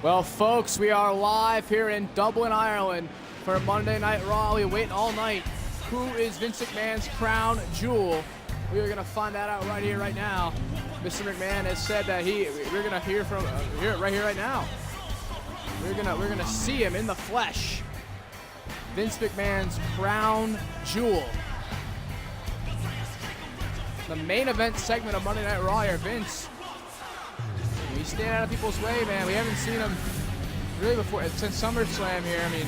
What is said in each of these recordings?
Well, folks, we are live here in Dublin, Ireland for Monday Night Raw. We wait all night. Who is Vince McMahon's crown jewel? We are going to find that out right here, right now. Mr. McMahon has said that we're going to hear from right here, right now. We're gonna see him in the flesh. Vince McMahon's crown jewel. The main event segment of Monday Night Raw here, Vince. He's staying out of people's way, man. We haven't seen him really before since SummerSlam here. I mean,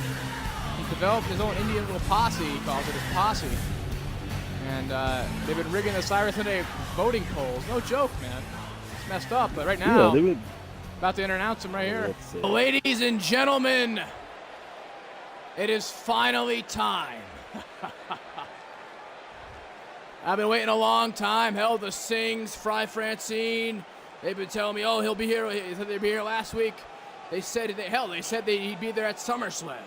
he developed his own Indian little posse. He calls it his posse, and they've been rigging the Cyrus Sunday voting polls. No joke, man. It's messed up. But right now, about to announce him right here. Ladies and gentlemen, it is finally time. I've been waiting a long time. Hell, the Sings, Fry Francine. They've been telling me, oh, he'll be here. He said they'd be here last week. They said he'd be there at SummerSlam.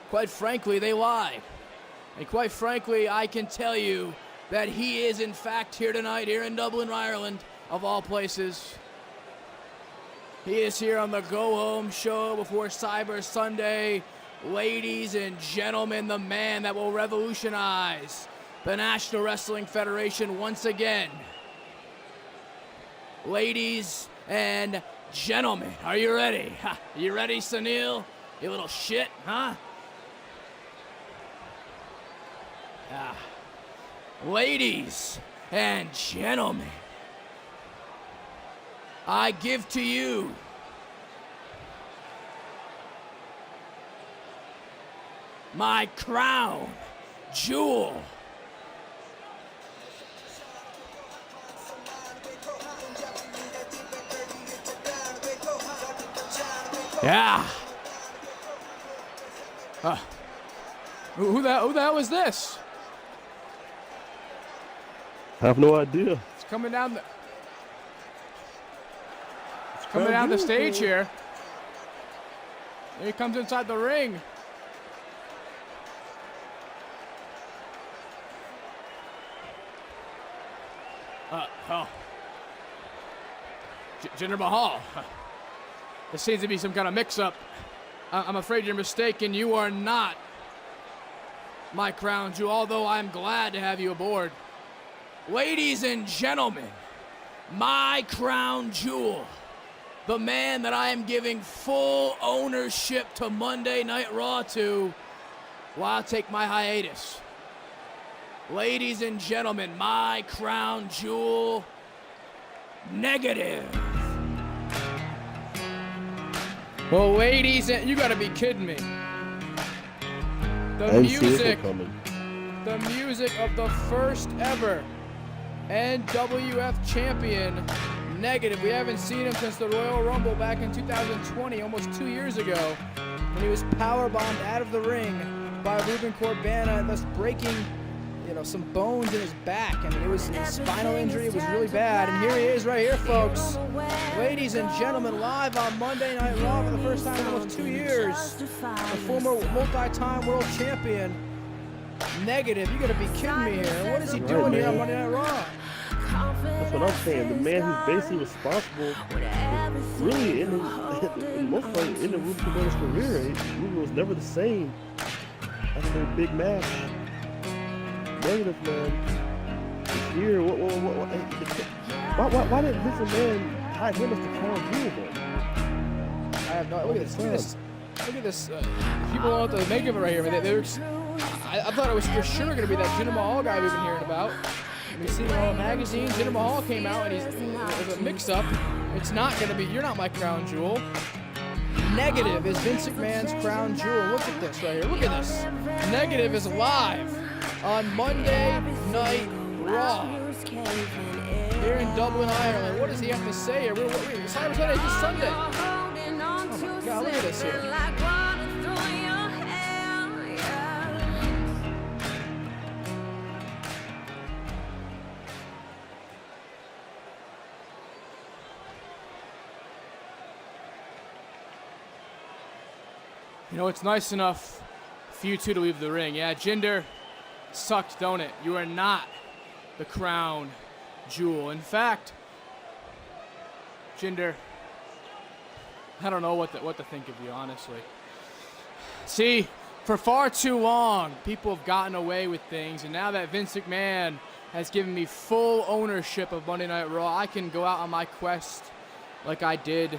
Quite frankly, they lied. And quite frankly, I can tell you that he is, in fact, here tonight, here in Dublin, Ireland, of all places. He is here on the Go Home show before Cyber Sunday. Ladies and gentlemen, the man that will revolutionize the National Wrestling Federation once again. Ladies and gentlemen, are you ready? Ha, you ready, Sunil? You little shit, huh? Ladies and gentlemen, I give to you my crown jewel. Yeah. Who the hell was this? I have no idea. It's coming down the stage here. Here he comes inside the ring. Jinder Mahal. There seems to be some kind of mix-up. I'm afraid you're mistaken. You are not my crown jewel, although I'm glad to have you aboard. Ladies and gentlemen, my crown jewel, the man that I am giving full ownership to Monday Night Raw to while I take my hiatus. Ladies and gentlemen, my crown jewel, Negative. Well, ladies, you gotta be kidding me. The music of the first ever NWF champion, Negative. We haven't seen him since the Royal Rumble back in 2020, almost 2 years ago, when he was powerbombed out of the ring by Ruben Corbana, thus breaking, some bones in his back. I mean, it was a spinal injury. It was really bad. And here he is right here, folks. Ladies and gentlemen, live on Monday Night Raw for the first time in almost 2 years. The former multi-time world champion, Negative. You gotta be kidding me here. What is he doing here on Monday Night Raw? That's what I'm saying. The man who's basically responsible, really, in most parts, in the Ruben Corbana's career, Ruben was never the same after their big match. Negative, man. It's here. Why did Vince McMahon hide him as the crown jewel then? I have no. Look at this. Look at this. People don't have to make of it right here. I thought it was for sure going to be that Jinder Mahal guy we've been hearing about. We've seen him on magazines. Jinder Mahal came out and it was a mix-up. It's not going to be. You're not my crown jewel. Negative is Vince McMahon's crown jewel. Look at this right here. Look at this. Negative is live on Monday Night Raw here in Dublin, Ireland. What does he have to say here? Cyber Sunday is this Sunday. Oh my God, look at this here. It's nice enough for you two to leave the ring. Yeah, Jinder, sucked, don't it? You are not the crown jewel. In fact, Jinder, I don't know what to think of you, honestly. See, for far too long, people have gotten away with things, and now that Vince McMahon has given me full ownership of Monday Night Raw, I can go out on my quest like I did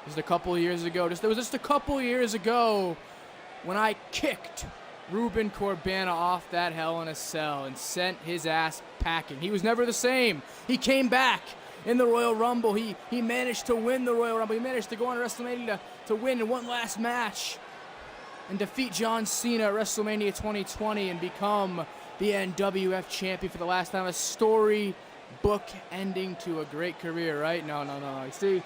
just a couple of years ago. It was just a couple of years ago when I kicked Ruben Corbana off that Hell in a Cell and sent his ass packing. He was never the same. He came back in the Royal Rumble. He managed to win the Royal Rumble. He managed to go on to WrestleMania to win in one last match and defeat John Cena at WrestleMania 2020 and become the NWF champion for the last time. A storybook ending to a great career, right? No. You see,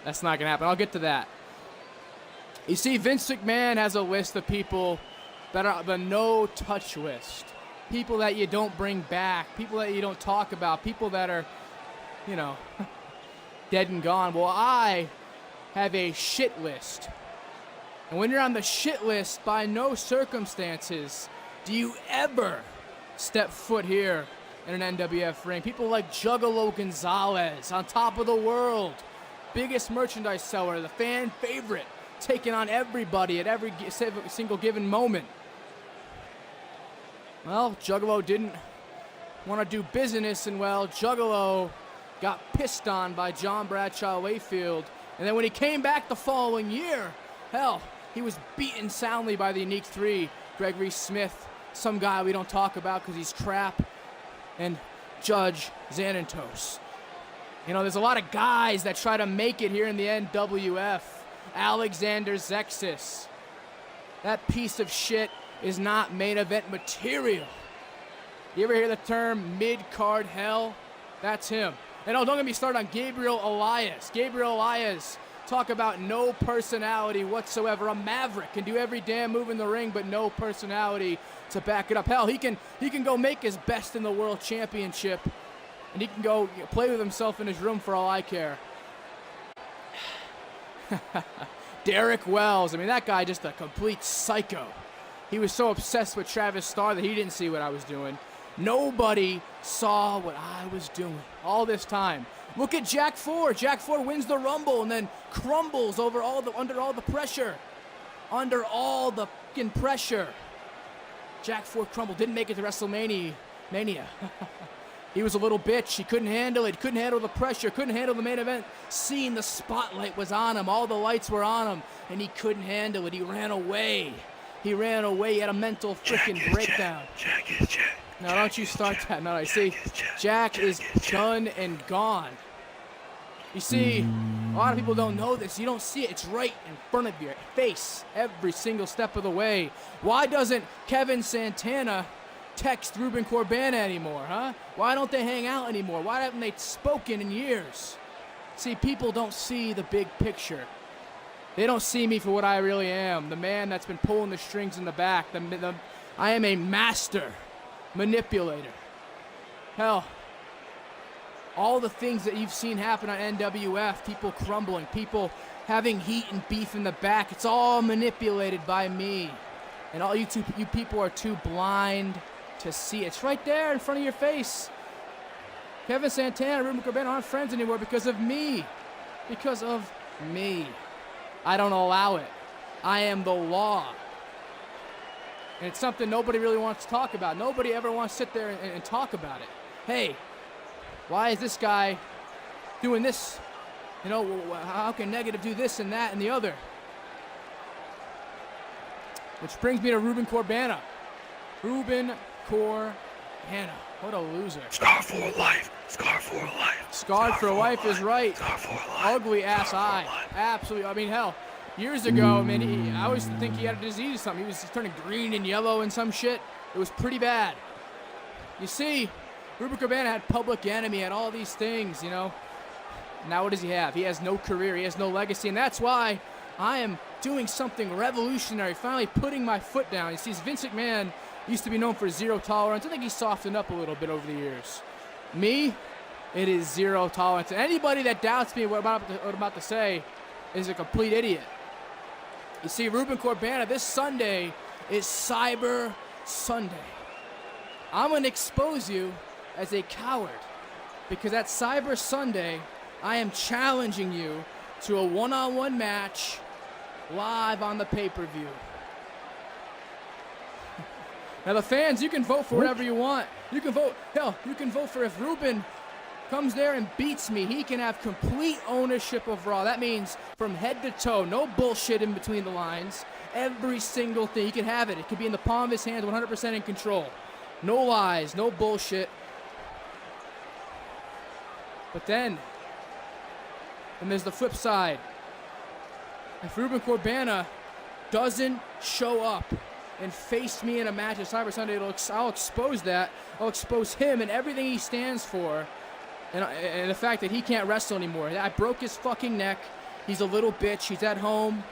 that's not going to happen. I'll get to that. You see, Vince McMahon has a list of people that are the no-touch list. People that you don't bring back. People that you don't talk about. People that are, dead and gone. Well, I have a shit list. And when you're on the shit list, by no circumstances do you ever step foot here in an NWF ring. People like Juggalo Gonzalez, on top of the world, biggest merchandise seller, the fan favorite, taking on everybody at every single given moment. Well, Juggalo didn't want to do business, and Juggalo got pissed on by John Bradshaw Layfield. And then when he came back the following year, he was beaten soundly by the Unique Three, Gregory Smith, some guy we don't talk about because he's crap, and Judge Xanatos. There's a lot of guys that try to make it here in the NWF. Alexander Zexis. That piece of shit is not main event material. You ever hear the term mid-card hell? That's him. And don't get me started on Gabriel Elias. Gabriel Elias, talk about no personality whatsoever. A maverick, can do every damn move in the ring, but no personality to back it up. He can go make his best in the world championship, and he can go play with himself in his room for all I care. Derek Wells, that guy just a complete psycho. He was so obsessed with Travis Starr that he didn't see what I was doing. Nobody saw what I was doing all this time. Look at Jack Ford. Jack Ford wins the Rumble and then crumbles under all the pressure. Under all the fucking pressure. Jack Ford crumbled, didn't make it to WrestleMania. He was a little bitch. He couldn't handle it. Couldn't handle the pressure. Couldn't handle the main event scene. The spotlight was on him. All the lights were on him. And he couldn't handle it. He ran away. He had a mental freaking breakdown. Jack is Jack. Now, don't you start that. No, I see. Jack is done and gone. You see, a lot of people don't know this. You don't see it. It's right in front of your face every single step of the way. Why doesn't Kevin Santana text Ruben Corbana anymore, huh? Why don't they hang out anymore? Why haven't they spoken in years? See, people don't see the big picture. They don't see me for what I really am, the man that's been pulling the strings in the back. I am a master manipulator. All the things that you've seen happen on NWF, people crumbling, people having heat and beef in the back, it's all manipulated by me. And all you people are too blind to see it. It's right there in front of your face. Kevin Santana and Ruben Corbana aren't friends anymore because of me. Because of me. I don't allow it. I am the law. And it's something nobody really wants to talk about. Nobody ever wants to sit there and talk about it. Hey, why is this guy doing this? How can negative do this and that and the other? Which brings me to Ruben Corbana. Ruben Corbana. What a loser. Scar for life. Scar for life. Scarred for life is right. Scar for life. Ugly ass eye. Absolutely. Years ago, I always think he had a disease or something. He was turning green and yellow and some shit. It was pretty bad. You see, Ruben Corbana had Public Enemy, had all these things, Now what does he have? He has no career. He has no legacy. And that's why I am doing something revolutionary, finally putting my foot down. You see, Vince McMahon used to be known for zero tolerance. I think he softened up a little bit over the years. Me, it is zero tolerance. And anybody that doubts me what I'm about to say is a complete idiot. You see, Ruben Corbana, this Sunday is Cyber Sunday. I'm going to expose you as a coward because that Cyber Sunday, I am challenging you to a one-on-one match live on the pay-per-view. Now the fans, you can vote for whatever you want. You can vote, hell, you can vote for if Ruben comes there and beats me, he can have complete ownership of Raw. That means from head to toe, no bullshit in between the lines. Every single thing, he can have it. It could be in the palm of his hands, 100% in control. No lies, no bullshit. But then there's the flip side. If Ruben Corbana doesn't show up and face me in a match at Cyber Sunday, I'll expose that. I'll expose him and everything he stands for, and the fact that he can't wrestle anymore. I broke his fucking neck. He's a little bitch. He's at home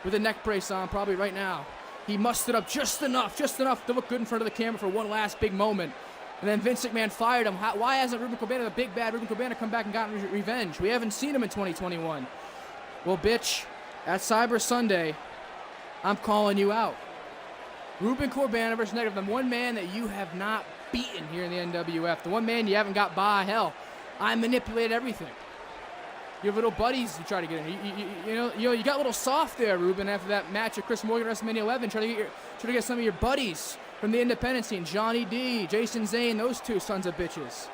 with a neck brace on probably right now. He mustered up just enough to look good in front of the camera for one last big moment. And then Vince McMahon fired him. Why hasn't Ruben Corbana, the big bad Ruben Corbana, come back and gotten revenge? We haven't seen him in 2021. Well, bitch, at Cyber Sunday, I'm calling you out. Ruben Corbana versus Negative, the one man that you have not beaten here in the NWF. The one man you haven't got by. Hell, I manipulated everything. Your little buddies you try to get in. You got a little soft there, Ruben, after that match at Chris Morgan at WrestleMania 11. Try to get some of your buddies from the independent scene. Johnny D, Jason Zane, those two sons of bitches.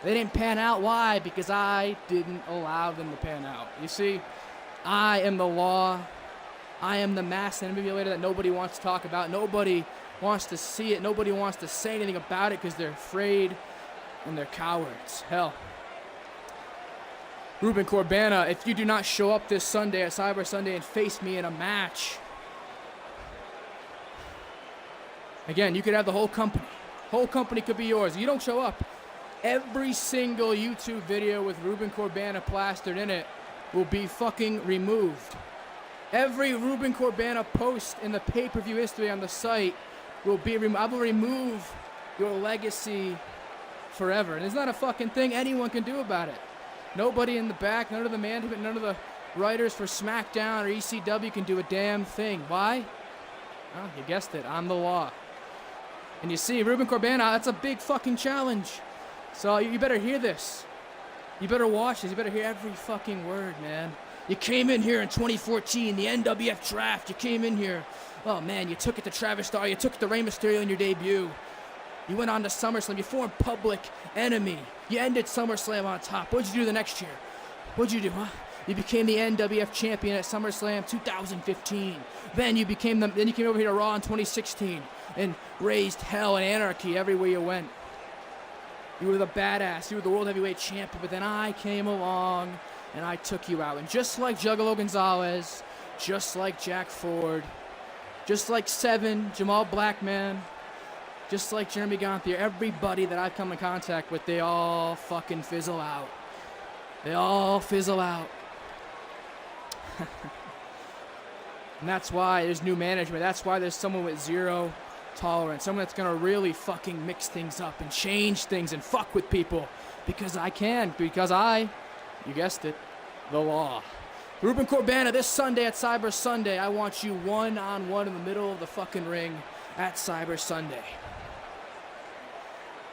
They didn't pan out. Why? Because I didn't allow them to pan out. You see, I am the law. I am the mass manipulator that nobody wants to talk about. Nobody wants to see it. Nobody wants to say anything about it because they're afraid and they're cowards. Hell, Ruben Corbana, if you do not show up this Sunday at Cyber Sunday and face me in a match, again, you could have the whole company. Whole company could be yours. You don't show up. Every single YouTube video with Ruben Corbana plastered in it will be fucking removed. Every Ruben Corbana post in the pay-per-view history on the site will be removed. I will remove your legacy forever. And there's not a fucking thing anyone can do about it. Nobody in the back, none of the management, none of the writers for SmackDown or ECW can do a damn thing. Why? Well, you guessed it. I'm the law. And you see, Ruben Corbana, that's a big fucking challenge. So you better hear this. You better watch this. You better hear every fucking word, man. You came in here in 2014, the NWF draft. You came in here. Oh, man, you took it to Travis Starr. You took it to Rey Mysterio in your debut. You went on to SummerSlam. You formed Public Enemy. You ended SummerSlam on top. What'd you do the next year? What'd you do, huh? You became the NWF champion at SummerSlam 2015. Then you came over here to Raw in 2016 and raised hell and anarchy everywhere you went. You were the badass. You were the World Heavyweight Champion. But then I came along and I took you out. And just like Juggalo Gonzalez, just like Jack Ford, just like Seven, Jamal Blackman, just like Jeremy Gonthier, everybody that I've come in contact with, they all fucking fizzle out. They all fizzle out. And that's why there's new management. That's why there's someone with zero tolerance. Someone that's going to really fucking mix things up and change things and fuck with people. Because I can. Because you guessed it, the law. Ruben Corbana, this Sunday at Cyber Sunday, I want you one-on-one in the middle of the fucking ring at Cyber Sunday.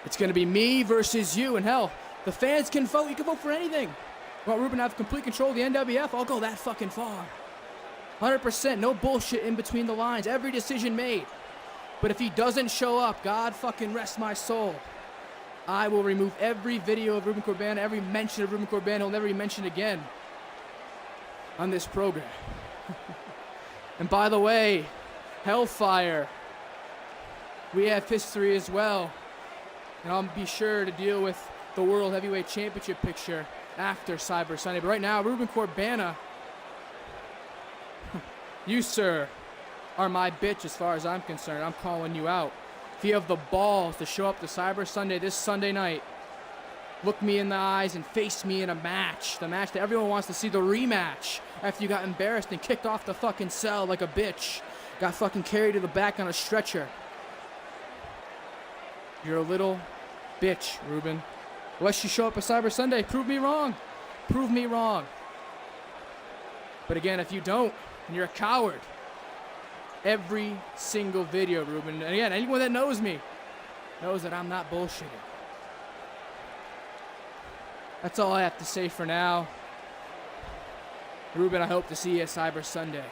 It's going to be me versus you. And hell, the fans can vote. You can vote for anything. You want Ruben to have complete control of the NWF? I'll go that fucking far. 100%, no bullshit in between the lines. Every decision made. But if he doesn't show up, God fucking rest my soul, I will remove every video of Ruben Corbana, every mention of Ruben Corbana. He'll never be mentioned again on this program. And by the way, Hellfire, we have history as well. And I'll be sure to deal with the World Heavyweight Championship picture after Cyber Sunday. But right now, Ruben Corbana, you, sir, are my bitch as far as I'm concerned. I'm calling you out. If you have the balls to show up to Cyber Sunday this Sunday night, look me in the eyes and face me in a match. The match that everyone wants to see, the rematch. After you got embarrassed and kicked off the fucking cell like a bitch. Got fucking carried to the back on a stretcher. You're a little bitch, Ruben. Unless you show up at Cyber Sunday, prove me wrong. Prove me wrong. But again, if you don't, and you're a coward, every single video, Ruben, and again, anyone that knows me knows that I'm not bullshitting. That's all I have to say for now. Ruben, I hope to see you at Cyber Sunday.